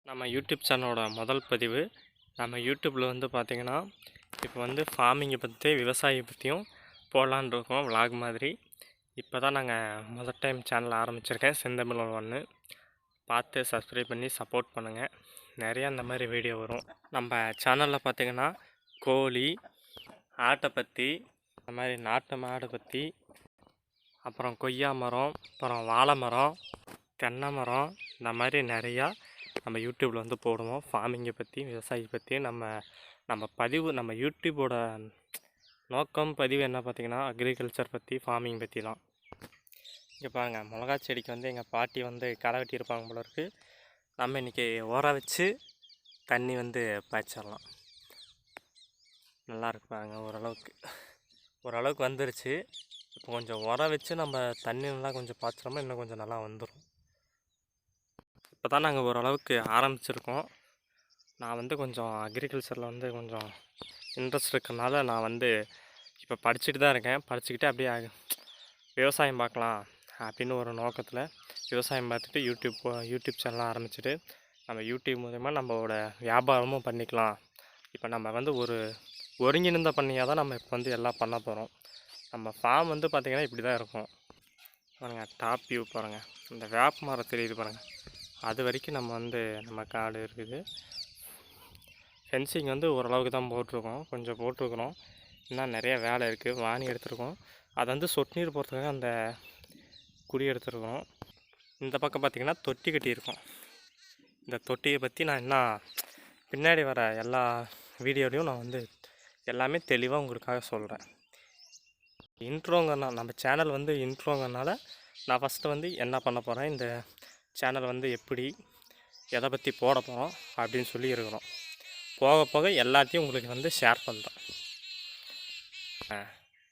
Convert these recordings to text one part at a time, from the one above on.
நம்ம யூடியூப் சேனலோட முதல் பதிவு. நம்ம யூடியூப்பில் வந்து பார்த்திங்கன்னா இப்போ வந்து ஃபார்மிங்கை பற்றி விவசாயி பற்றியும் போடலான் இருக்கோம் விலாக் மாதிரி. இப்போ தான் நாங்கள் முதல் டைம் சேனல் ஆரம்பிச்சிருக்கேன், செந்தமிழ் ஒன்று. பார்த்து சப்ஸ்கிரைப் பண்ணி சப்போர்ட் பண்ணுங்கள். நிறையா இந்த மாதிரி வீடியோ வரும். நம்ம சேனலில் பார்த்திங்கன்னா கோழி, ஆட்டை பற்றி, இந்த மாதிரி நாட்டு மாடை பற்றி, அப்புறம் கொய்யா மரம், அப்புறம் வாழை மரம், தென்னை மரம், இந்த மாதிரி நிறையா நம்ம யூடியூப்பில் வந்து போடுவோம். ஃபார்மிங்கை பற்றி, விவசாயி பற்றி நம்ம பதிவு, நம்ம யூடியூப்போட நோக்கம் பதிவு என்ன பார்த்திங்கன்னா அக்ரிகல்ச்சர் பற்றி, ஃபார்மிங் பற்றி தான். இங்கே பாருங்கள், மிளகா செடிக்கு வந்து எங்கள் பாட்டி வந்து களை வெட்டியிருப்பாங்க போல இருக்குது. நம்ம இன்றைக்கி ஊற வச்சு தண்ணி வந்து பாய்ச்சிடலாம். நல்லாயிருக்கு பாருங்கள், ஓரளவுக்கு வந்துருச்சு. இப்போ கொஞ்சம் உர வச்சு நம்ம தண்ணி நல்லா கொஞ்சம் பாய்ச்சோம்னா இன்னும் கொஞ்சம் நல்லா வந்துடும். இப்போ தான் நாங்கள் ஓரளவுக்கு ஆரம்பிச்சிருக்கோம். நான் வந்து கொஞ்சம் அக்ரிகல்ச்சரில் வந்து கொஞ்சம் இன்ட்ரெஸ்ட் இருக்கிறனால நான் வந்து இப்போ படிச்சுட்டு தான் இருக்கேன். படிச்சுக்கிட்டு அப்படியே விவசாயம் பார்க்கலாம் அப்படின்னு ஒரு நோக்கத்தில் விவசாயம் பார்த்துட்டு யூடியூப் சேனலாக ஆரம்பிச்சுட்டு நம்ம யூடியூப் மூலமா நம்மளோட வியாபாரமும் பண்ணிக்கலாம். இப்போ நம்ம வந்து ஒரு ஒருங்கிணைந்த பண்ணியாக தான் நம்ம இப்போ வந்து எல்லாம் பண்ண போகிறோம். நம்ம ஃபார்ம் வந்து பார்த்திங்கன்னா இப்படி தான் இருக்கும் பாருங்கள். டாப் வியூ பாருங்கள், இந்த வேப்ப மரம் தெரியுது பாருங்கள், அது வரைக்கும் நம்ம காடு இருக்குது. ஃபென்சிங் வந்து ஓரளவுக்கு தான் கொஞ்சம் போட்டிருக்கிறோம். இன்னும் நிறைய வேலை இருக்குது. வாணி எடுத்துருக்கோம், அதை வந்து சொட்டு நீர் போகிறதுக்காக அந்த குடி எடுத்துருக்கோம். இந்த பக்கம் பார்த்திங்கன்னா தொட்டி கட்டியிருக்கோம். இந்த தொட்டியை பற்றி நான் இன்னும் பின்னாடி வர எல்லா வீடியோலையும் நான் வந்து எல்லாமே தெளிவாக உங்களுக்காக சொல்கிறேன். இன்ட்ரோங்கன்னா நம்ம சேனல் வந்து இன்ட்ரோங்கனால நான் ஃபஸ்ட்டு வந்து என்ன பண்ண போகிறேன், இந்த சேனல் வந்து எப்படி எதை பற்றி போட போகிறோம் அப்படின்னு சொல்லி இருக்கிறோம். போக போக எல்லாத்தையும் உங்களுக்கு வந்து ஷேர் பண்ணுறேன்.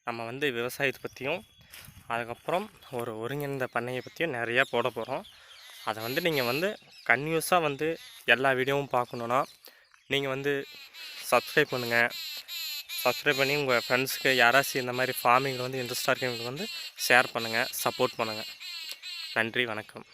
நம்ம வந்து விவசாயத்தை பற்றியும் அதுக்கப்புறம் ஒரு ஒருங்கிணைந்த பண்ணையை பற்றியும் நிறையா போட போகிறோம். அதை வந்து நீங்கள் வந்து கன்யூஸாக வந்து எல்லா வீடியோவும் பார்க்கணுன்னா நீங்கள் வந்து சப்ஸ்கிரைப் பண்ணுங்கள். சப்ஸ்கிரைப் பண்ணி உங்கள் ஃப்ரெண்ட்ஸுக்கு யாராச்சும் இந்த மாதிரி ஃபார்மிங்கில் வந்து இன்ட்ரெஸ்ட்டாக இருக்கவங்களுக்கு வந்து ஷேர் பண்ணுங்கள், சப்போர்ட் பண்ணுங்கள். நன்றி, வணக்கம்.